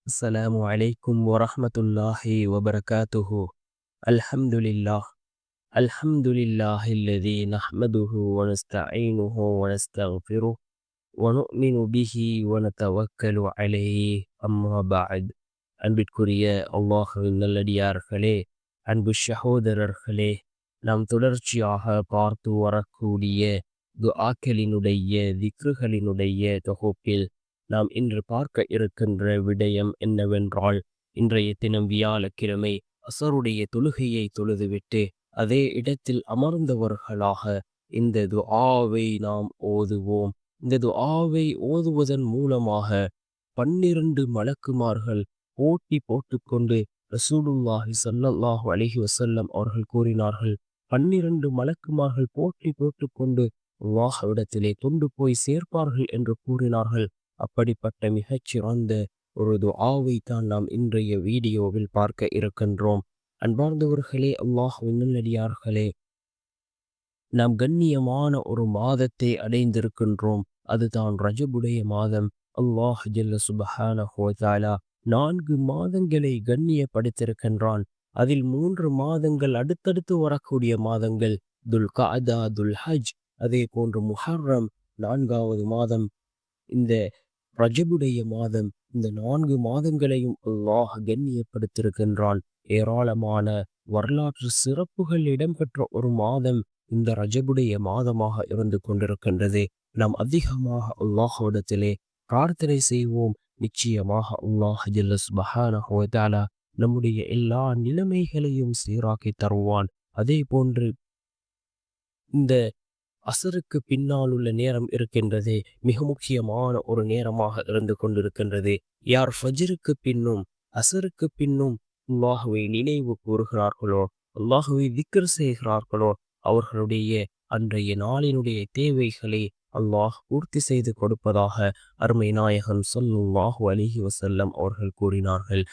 السلام عليكم ورحمة الله وبركاته. الحمد لله. الحمد لله الذي نحمده ونستعينه ونستغفره ونؤمن به ونتوكل عليه. أما بعد. அன்பிற்குரிய அல்லாஹ்வின் நல்லடியார்களே, அன்பு சகோதரர்களே, நாம் தொடர்ச்சியாக பார்த்து வரக்கூடிய துஆக்களினுடைய திக்ருகளினுடைய தொகுப்பில் நாம் இன்று பார்க்க இருக்கின்ற விடயம் என்னவென்றால், இன்றைய தினம் வியாழக்கிழமை அசருடைய தொழுகையை தொழுதுவிட்டு அதே இடத்தில் அமர்ந்தவர்களாக இந்த துஆவை நாம் ஓதுவோம். இந்த துஆவை ஓதுவதன் மூலமாக 12 மலக்குமார்கள் போட்டி போட்டுக்கொண்டு ரசூலுல்லாஹி ஸல்லல்லாஹு அலைஹி வஸல்லம் அவர்கள் கூறினார்கள், 12 மலக்குமார்கள் போட்டி போட்டுக்கொண்டு அல்லாஹ்விடத்திலே கொண்டு போய் சேர்ப்பார்கள் என்று கூறினார்கள். அப்படிப்பட்ட மிகச்சிறந்த ஒரு துஆவை தான் நாம் இன்றைய வீடியோவில் பார்க்க இருக்கின்றோம். அன்பார்ந்தவர்களே, அல்லாஹ்வின் நல்லடியார்களே, நாம் கண்ணியமான ஒரு மாதத்தை அடைந்திருக்கின்றோம். அதுதான் ரஜபுடைய மாதம். அல்லாஹ் ஜல்ல சுப்ஹானஹு வ தஆலா 4 மாதங்களை கண்ணியப்படுத்தியிருக்கின்றான். அதில் 3 மாதங்கள் அடுத்தடுத்து வரக்கூடிய மாதங்கள் துல் கஅதா, துல் ஹஜ், அதே போன்று முஹர்ரம் 4வது மாதம், இந்த ரஜபுடைய மாதம். இந்த 4 மாதங்களையும் அல்லாஹ் கண்ணியப்படுத்தியிருக்கின்றான். ஏராளமான வரலாற்று சிறப்புகள் இடம்பெற்ற ஒரு மாதம் இந்த ரஜபுடைய மாதமாக இருந்து கொண்டிருக்கின்றது. நாம் அதிகமாக அல்லாஹ்விடத்திலே பிரார்த்தனை செய்வோம். நிச்சயமாக அல்லாஹ் ஜல்ல சுப்ஹானஹு வ தஆலா நம்முடைய எல்லா நிலைமைகளையும் சீராக்கி தருவான். அதே போன்று இந்த அசருக்கு பின்னால் உள்ள நேரம் இருக்கின்றதே, மிக முக்கியமான ஒரு நேரமாக இருந்து கொண்டிருக்கின்றது. யார் ஃபஜ்ருக்கு பின்னும் அசருக்கு பின்னும் அல்லாஹுவை நினைவு கூறுகிறார்களோ, அல்லாஹுவை திக்ர் செய்கிறார்களோ, அவர்களுடைய அன்றைய நாளினுடைய தேவைகளை அல்லாஹ் பூர்த்தி செய்து கொடுப்பதாக அருமை நாயகம் ஸல்லல்லாஹு அலைஹி வஸல்லம் அவர்கள் கூறினார்கள்.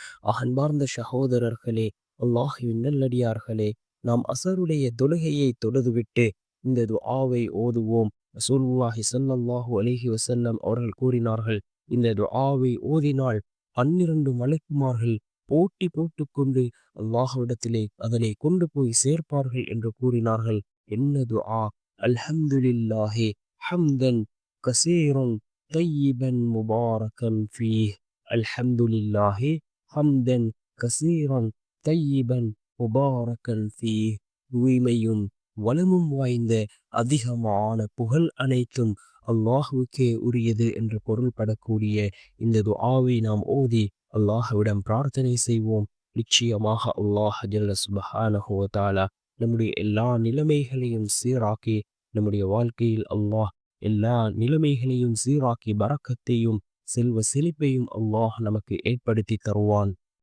அன்பார்ந்த சகோதரர்களே, அல்லாஹுவின் நல்லடியார்களே, நாம் அசருடைய தொழுகையை தொழுதுவிட்டு இந்த துஆவை ஓதுவோம். ரசூலுல்லாஹி ஸல்லல்லாஹு அலைஹி வஸல்லம் அவர்கள் கூறினார்கள், இந்த துஆவை ஓதினால் 12 மலக்குமார்கள் போட்டி போட்டுக்கொண்டு அல்லாஹ்விடத்திலே அதனை கொண்டு போய் சேர்ப்பார்கள் என்று கூறினார்கள். என்ன துஆ? அல்ஹம்துலில்லாஹி ஹம்தன் கஸீரன் தய்யிபன் முபாரக்கன் ஃபீஹ். அல்ஹம்துலில்லாஹி ஹம்தன் கஸீரன் தய்யிபன் முபாரக்கன் ஃபீஹ். தூய்மையும் வளமும் வாய்ந்த அதிகமான புகழ் அனைத்தும் அல்லாஹுக்கே உரியது என்று பொருள்படக்கூடிய இந்த துஆவை நாம் ஓதி அல்லாஹ்விடம் பிரார்த்தனை செய்வோம். நிச்சயமாக அல்லாஹ் ஜல்ல சுப்ஹானஹு வ தஆலா நம்முடைய எல்லா நிலைமைகளையும் சீராக்கி, நம்முடைய வாழ்க்கையில் அல்லாஹ் எல்லா நிலைமைகளையும் சீராக்கி பரக்கத்தையும் செல்வ செழிப்பையும் அல்லாஹ் நமக்கு ஏற்படுத்தி தருவான்.